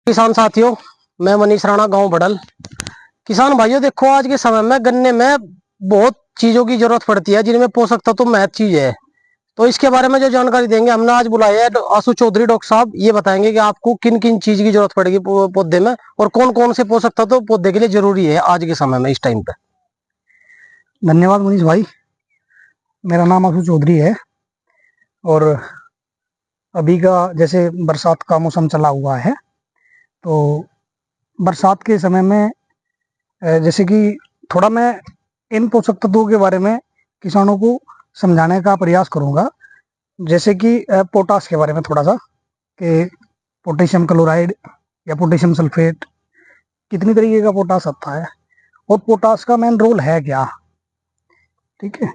किसान साथियों, मैं मनीष राणा, गांव बड़ल। किसान भाइयों, देखो आज के समय में गन्ने में बहुत चीजों की जरूरत पड़ती है जिनमें पोषक तत्व तो महत्व चीज है। तो इसके बारे में जो जानकारी देंगे, हमने आज बुलाया है आशु चौधरी डॉक्टर साहब। ये बताएंगे कि आपको किन किन चीज की जरूरत पड़ेगी पौधे में, और कौन कौन से पोषक तत्व पौधे के लिए जरूरी है आज के समय में, इस टाइम पे। धन्यवाद मनीष भाई। मेरा नाम आशु चौधरी है और अभी का जैसे बरसात का मौसम चला हुआ है, तो बरसात के समय में जैसे कि थोड़ा मैं इन पोषक तत्वों के बारे में किसानों को समझाने का प्रयास करूंगा। जैसे कि पोटास के बारे में थोड़ा सा, कि पोटेशियम क्लोराइड या पोटेशियम सल्फेट, कितनी तरीके का पोटास आता है और पोटास का मेन रोल है क्या। ठीक है,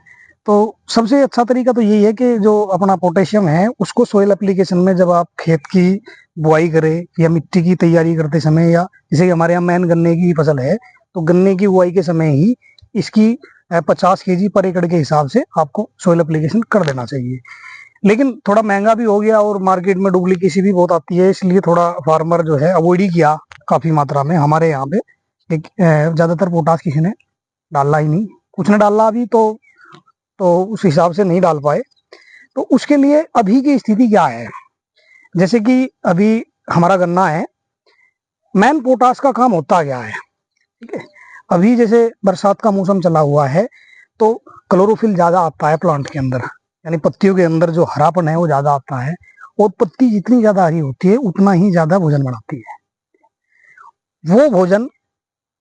तो सबसे अच्छा तरीका तो यही है कि जो अपना पोटेशियम है उसको सोइल एप्लीकेशन में, जब आप खेत की बुआई करें या मिट्टी की तैयारी करते समय, या जैसे हमारे यहाँ मैन गन्ने की फसल है, तो गन्ने की बुआई के समय ही इसकी 50 kg पर एकड़ के हिसाब से आपको सोइल एप्लीकेशन कर देना चाहिए। लेकिन थोड़ा महंगा भी हो गया और मार्केट में डुप्लीकेसी भी बहुत आती है, इसलिए थोड़ा फार्मर जो है अवॉइड ही किया काफी मात्रा में हमारे यहाँ पे। ज्यादातर पोटास किसी ने डाला ही नहीं, कुछ ने डाला अभी तो उस हिसाब से नहीं डाल पाए। तो उसके लिए अभी की स्थिति क्या है, जैसे कि अभी हमारा गन्ना है, मैन पोटास का काम होता क्या है। ठीक है, अभी जैसे बरसात का मौसम चला हुआ है तो क्लोरोफिल ज्यादा आता है प्लांट के अंदर, यानी पत्तियों के अंदर जो हरापन है वो ज्यादा आता है, और पत्ती जितनी ज्यादा हरी होती है उतना ही ज्यादा भोजन बनाती है। वो भोजन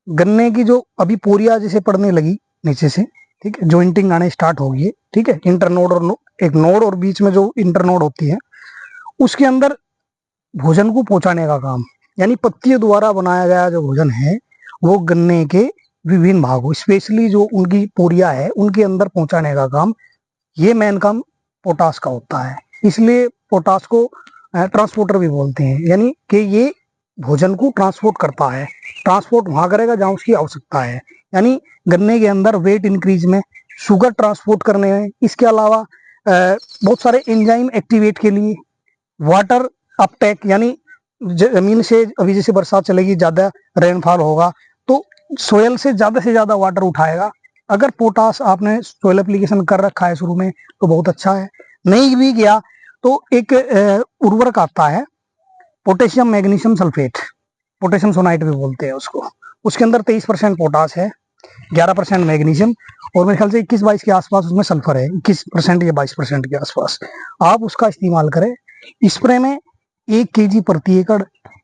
गन्ने की जो अभी पोरिया जैसे पड़ने लगी नीचे से, ठीक है, जॉइंटिंग आने स्टार्ट हो गई है, ठीक है, इंटरनोड और एक नोड और बीच में जो इंटरनोड होती है, उसके अंदर भोजन को पहुंचाने का काम, यानी पत्तियों द्वारा बनाया गया जो भोजन है वो गन्ने के विभिन्न भागों, स्पेशली जो उनकी पोरिया है उनके अंदर पहुंचाने का काम, ये मेन काम पोटास का होता है। इसलिए पोटास को ट्रांसपोर्टर भी बोलते हैं, यानी कि ये भोजन को ट्रांसपोर्ट करता है। ट्रांसपोर्ट वहां करेगा जहां उसकी आवश्यकता है, यानी गन्ने के अंदर वेट इंक्रीज में, शुगर ट्रांसपोर्ट करने में, इसके अलावा बहुत सारे एंजाइम एक्टिवेट के लिए, वाटर अपटेक, यानी जमीन से अभी जैसे बरसात चलेगी, ज्यादा रेनफॉल होगा तो सोयल से ज्यादा वाटर उठाएगा। अगर पोटास आपने सोयल एप्लीकेशन कर रखा है शुरू में तो बहुत अच्छा है, नहीं भी गया तो एक उर्वरक आता है पोटेशियम मैग्नीशियम सल्फेट, पोटेशियम सोनाइट भी बोलते हैं उसको। उसके अंदर 23% पोटास है, 11% मैग्नीशियम, और मेरे ख्याल से 21-22 के आसपास उसमें सल्फर है, 21% या 22% के आसपास। आप उसका इस्तेमाल करें स्प्रे में 1 kg प्रति एकड़,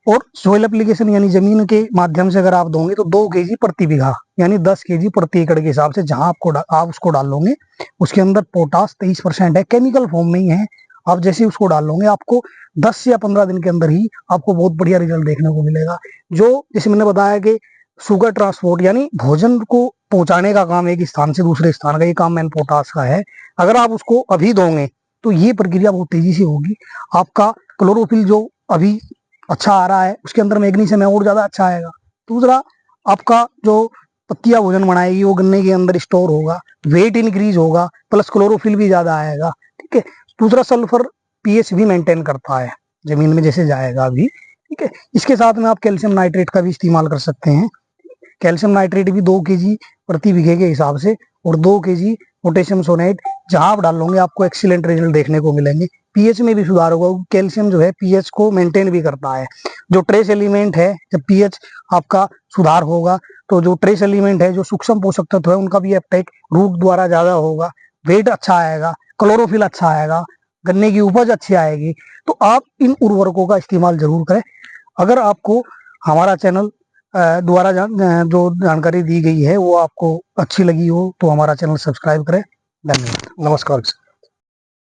और सोइल एप्लीकेशन यानी जमीन के माध्यम से अगर आप दोगे तो 2 kg प्रति बीघा, यानी 10 kg प्रति एकड़ के हिसाब से जहां आप उसको डाल लोगे। उसके अंदर पोटास 23% है, केमिकल फॉर्म में ही है। आप जैसे उसको डाल लोगे आपको 10 या 15 दिन के अंदर ही आपको बहुत बढ़िया रिजल्ट देखने को मिलेगा। जो जैसे मैंने बताया कि शुगर ट्रांसपोर्ट, यानी भोजन को पहुंचाने का काम एक स्थान से दूसरे स्थान का, ये काम मैन पोटास का है। अगर आप उसको अभी दोगे तो ये प्रक्रिया बहुत तेजी से होगी। आपका क्लोरोफिल जो अभी अच्छा आ रहा है उसके अंदर मैग्नीशियम है और ज्यादा अच्छा आएगा। दूसरा, आपका जो पत्तियां भोजन बनाएगी वो गन्ने के अंदर स्टोर होगा, वेट इंक्रीज होगा, प्लस क्लोरोफिल भी ज्यादा आएगा। ठीक है, दूसरा सल्फर पीएच भी मेंटेन करता है जमीन में जैसे जाएगा अभी। ठीक है, इसके साथ में आप कैल्शियम नाइट्रेट का भी इस्तेमाल कर सकते हैं। कैल्शियम नाइट्रेट भी 2 kg प्रति बीघे के हिसाब से, और 2 kg पोटेशियम सोनेट जहां आप डाल लोगे आपको एक्सीलेंट रिजल्ट देखने को मिलेंगे। पीएच में भी सुधार होगा, कैल्शियम जो है पीएच को मेंटेन भी करता है। जो ट्रेस एलिमेंट है, जब पीएच आपका सुधार होगा तो जो ट्रेस एलिमेंट है, जो सूक्ष्म पोषक तत्व है, उनका भी अपटेक रूट द्वारा ज्यादा होगा, वेट अच्छा आएगा, क्लोरोफिल अच्छा आएगा, गन्ने की उपज अच्छी आएगी। तो आप इन उर्वरकों का इस्तेमाल जरूर करें। अगर आपको हमारा चैनल द्वारा जो जानकारी दी गई है वो आपको अच्छी लगी हो तो हमारा चैनल सब्सक्राइब करें। धन्यवाद, नमस्कार।